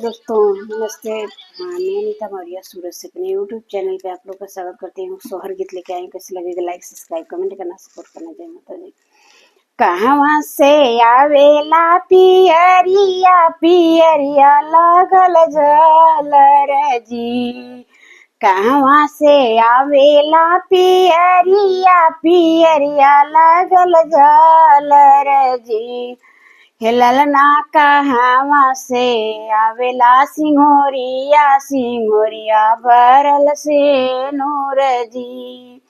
दोस्तों नमस्ते। हाँ, मैं अनीता मौर्य सूरत से अपने यूट्यूब चैनल पे आप लोग का स्वागत करती हूँ। सोहर गीत लेके आई हूँ। कैसे लगेगा? लाइक सब्सक्राइब कमेंट करना, सपोर्ट करना। जय माता दी। कहवा से आवेला पियरिया पियरिया लगल झालर जी। कहवा से आवेला पियरिया पियरिया लगल झालर जी। हे ललना कहवा से आवेला सिंहोरिया सिंहोरिया भरल से नूर जी।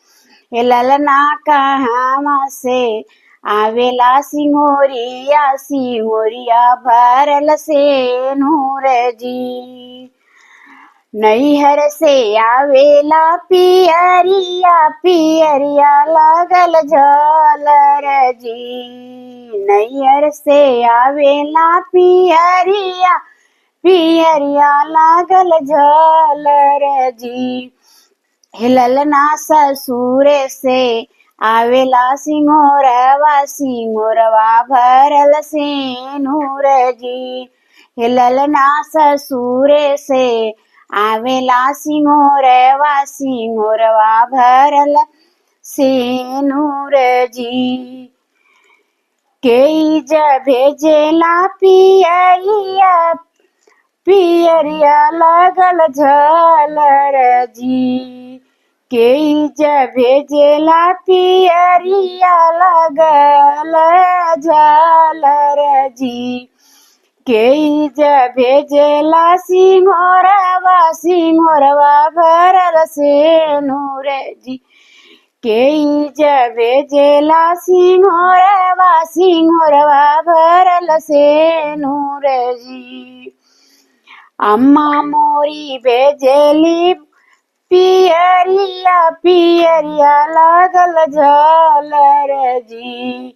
हे ललना कहवा से आवेला सिंहोरिया सिंहोरिया भरल से नूर जी। नैहर से आवेला पियरिया पियरिया लगल झालर जी। नैहर से आवेला पियरिया पियरिया लगल झालर जी। ललना ससुर से आवेला सिंहोरवा सिंहोरवा भरल से नूर जी। ललना ससुर से आवेला सिंहोरवा सिंहोरवा भरल से नूर जी। के भेजेला पियरिया पियरिया लगल झालर जी। के भेजेला पियरिया लगल झालर जी। के भेजेला सिंहोरवा सिंहोरवा भरल से नूर जी। के भेजेला सिंहोरवा सिंहोरवा भरल से नूर जी। अम्मा मोरी भेजेली पियरिया पियरिया लगल झालर जी।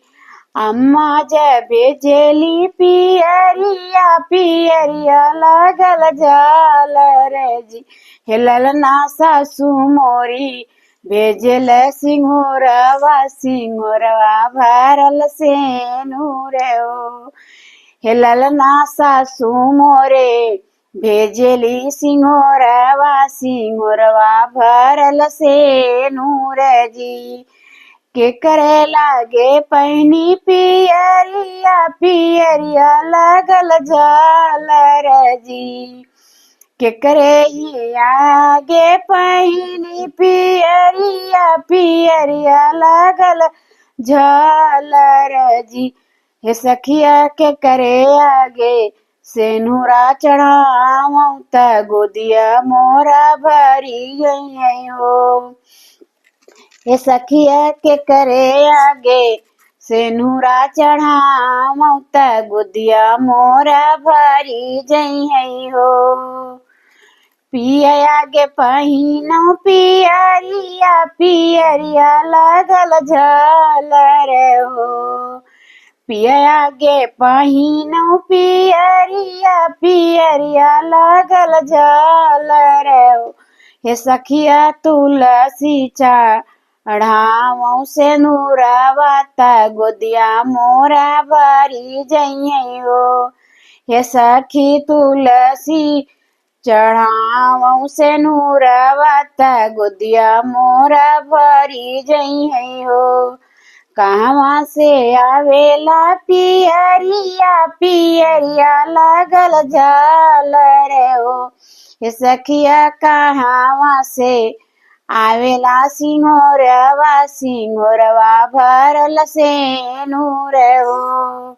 अम्मा भेजेली पियरिया पियरिया लगल झालर जी। हे ललना सासू मोरी भेजल सिंहोरवा सिंहोरवा भरल से नूर हो। हे ललना सासू मोरे भेजेली सिंहोरवा सिंहोरवा भरल से नूर जी। के करे लागे पहनी पियरिया पियरिया लगल झालर जी। के करे आगे पहनी पियरिया पियरिया लगल झालर जी। हे सखिया के करे आगे सेनुरा चढ़ाऊं त गोदिया मोरा भरी गई हो। हे सखिया के करे आगे सेनुरा चढ़ाऊं त गोदिया मोरा भरी जई हो। पिया आगे पहिनो पियरिया पियरिया लगल झालर हो। पिया आगे पहिनो पियरिया पियरिया लगल झालर हो। हे सखिया तुलसी चढ़ाऊं से नूरवा त गोदिया मोरा भरी जई हो। हे सखी तुलसी चढ़ाऊं से नूरवा त गोदिया मोरा भरी जई हो। कहवा से आवेला पियरिया पियरिया लगल झालर हो। हे सखिया कहवा से आवेला सिंहोरवा सिंहोरवा भरल से नूर हो।